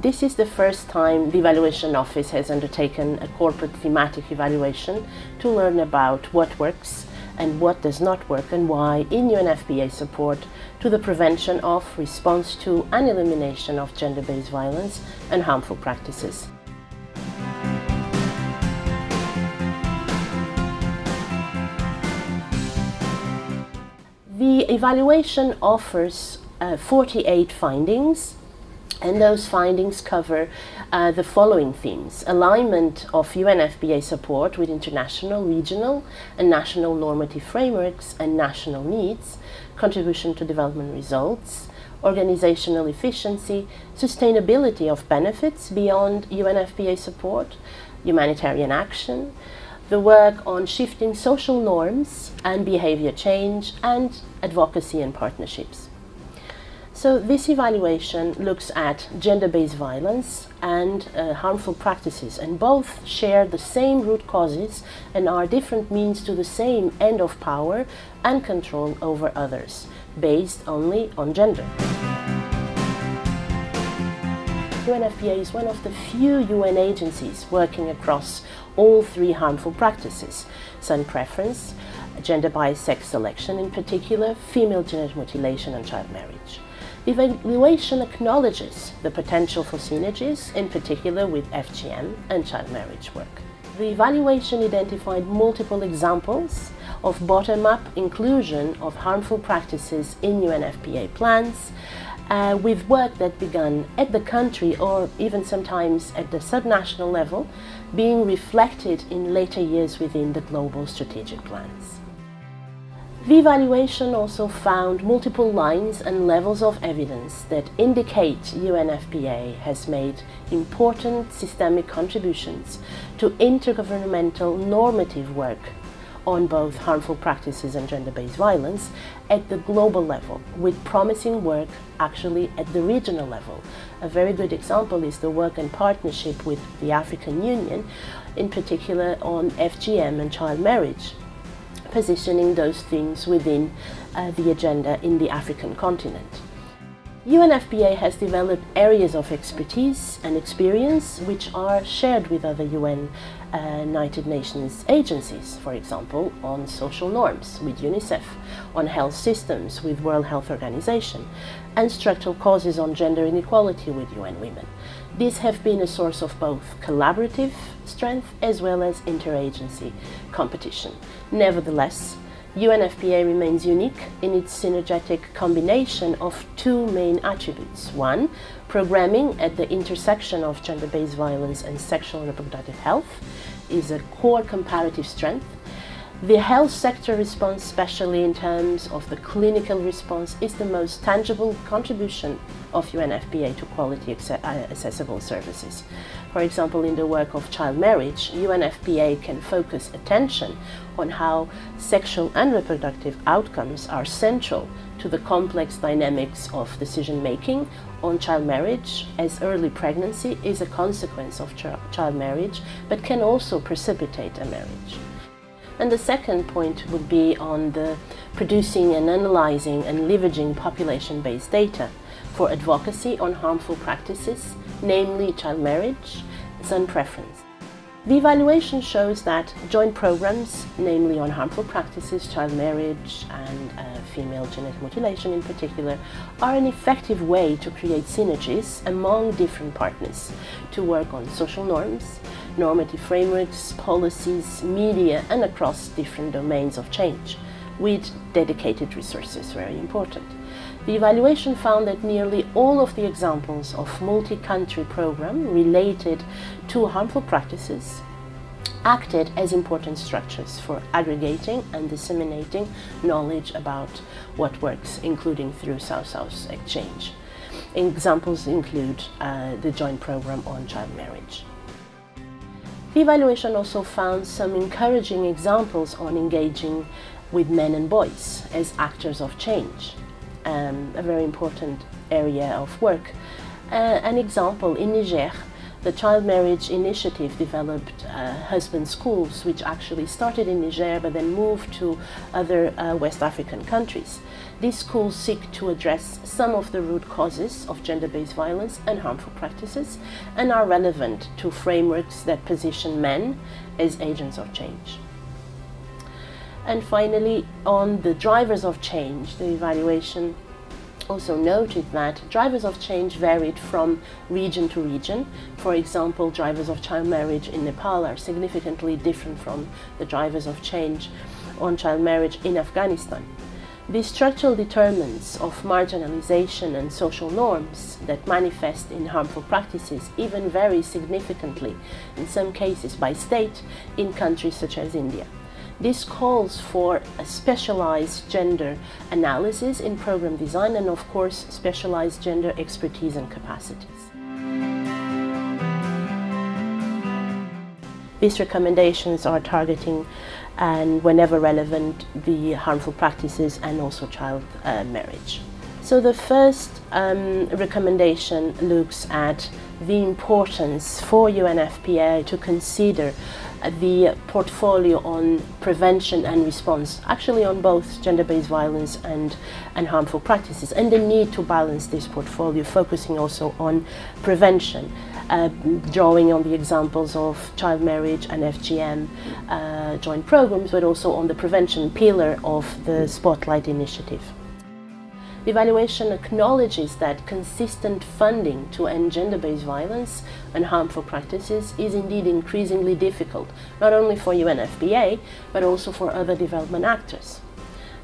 This is the first time the Evaluation Office has undertaken a corporate thematic evaluation to learn about what works and what does not work and why in UNFPA support to the prevention of, response to and elimination of gender-based violence and harmful practices. The evaluation offers 48 findings, and those findings cover the following themes: alignment of UNFPA support with international, regional and national normative frameworks and national needs, contribution to development results, organizational efficiency, sustainability of benefits beyond UNFPA support, humanitarian action, the work on shifting social norms and behavior change, and advocacy and partnerships. So this evaluation looks at gender-based violence and harmful practices, and both share the same root causes and are different means to the same end of power and control over others, based only on gender. UNFPA is one of the few UN agencies working across all three harmful practices: son preference, gender-biased sex selection, in particular female genital mutilation and child marriage. The evaluation acknowledges the potential for synergies, in particular with FGM and child marriage work. The evaluation identified multiple examples of bottom-up inclusion of harmful practices in UNFPA plans, with work that began at the country or even sometimes at the subnational level, being reflected in later years within the global strategic plans. The evaluation also found multiple lines and levels of evidence that indicate UNFPA has made important systemic contributions to intergovernmental normative work on both harmful practices and gender-based violence at the global level, with promising work actually at the regional level. A very good example is the work and partnership with the African Union, in particular on FGM and child marriage, positioning those themes within the agenda in the African continent. UNFPA has developed areas of expertise and experience which are shared with other United Nations agencies, for example, on social norms with UNICEF, on health systems with World Health Organization, and structural causes on gender inequality with UN Women. These have been a source of both collaborative strength as well as interagency competition. Nevertheless, UNFPA remains unique in its synergetic combination of two main attributes. One, programming at the intersection of gender-based violence and sexual and reproductive health is a core comparative strength. The health sector response, especially in terms of the clinical response, is the most tangible contribution of UNFPA to quality accessible services. For example, in the work of child marriage, UNFPA can focus attention on how sexual and reproductive outcomes are central to the complex dynamics of decision-making on child marriage, as early pregnancy is a consequence of child marriage, but can also precipitate a marriage. And the second point would be on the producing and analyzing and leveraging population-based data for advocacy on harmful practices, namely child marriage, son preference. The evaluation shows that joint programs, namely on harmful practices, child marriage and female genital mutilation in particular, are an effective way to create synergies among different partners to work on social norms, normative frameworks, policies, media, and across different domains of change, with dedicated resources, very important. The evaluation found that nearly all of the examples of multi-country programs related to harmful practices acted as important structures for aggregating and disseminating knowledge about what works, including through South-South exchange. Examples include the joint program on child marriage. The evaluation also found some encouraging examples on engaging with men and boys as actors of change, a very important area of work. An example, in Niger, the Child Marriage Initiative developed husband schools, which actually started in Niger but then moved to other West African countries. These schools seek to address some of the root causes of gender-based violence and harmful practices, and are relevant to frameworks that position men as agents of change. And finally, on the drivers of change, the evaluation also noted that drivers of change varied from region to region. For example, drivers of child marriage in Nepal are significantly different from the drivers of change on child marriage in Afghanistan. These structural determinants of marginalization and social norms that manifest in harmful practices even vary significantly, in some cases by state, in countries such as India. This calls for a specialized gender analysis in program design and, of course, specialized gender expertise and capacities. These recommendations are targeting, and whenever relevant, the harmful practices and also child marriage. So the first recommendation looks at the importance for UNFPA to consider the portfolio on prevention and response, actually on both gender-based violence and harmful practices, and the need to balance this portfolio, focusing also on prevention, drawing on the examples of child marriage and FGM joint programs, but also on the prevention pillar of the Spotlight initiative. The evaluation acknowledges that consistent funding to end gender-based violence and harmful practices is indeed increasingly difficult, not only for UNFPA, but also for other development actors.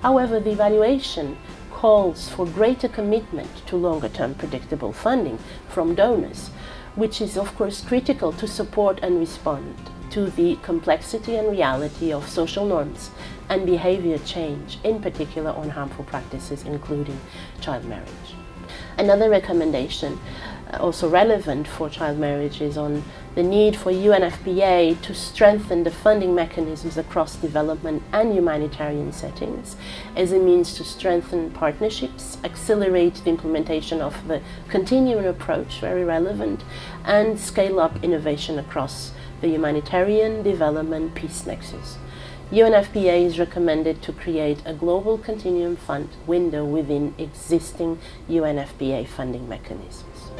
However, the evaluation calls for greater commitment to longer-term predictable funding from donors, which is of course critical to support and respond to the complexity and reality of social norms and behavior change, in particular on harmful practices, including child marriage. Another recommendation, also relevant for child marriage, is on the need for UNFPA to strengthen the funding mechanisms across development and humanitarian settings as a means to strengthen partnerships, accelerate the implementation of the continuum approach, very relevant, and scale up innovation across the humanitarian, development, peace nexus. UNFPA is recommended to create a global continuum fund window within existing UNFPA funding mechanisms.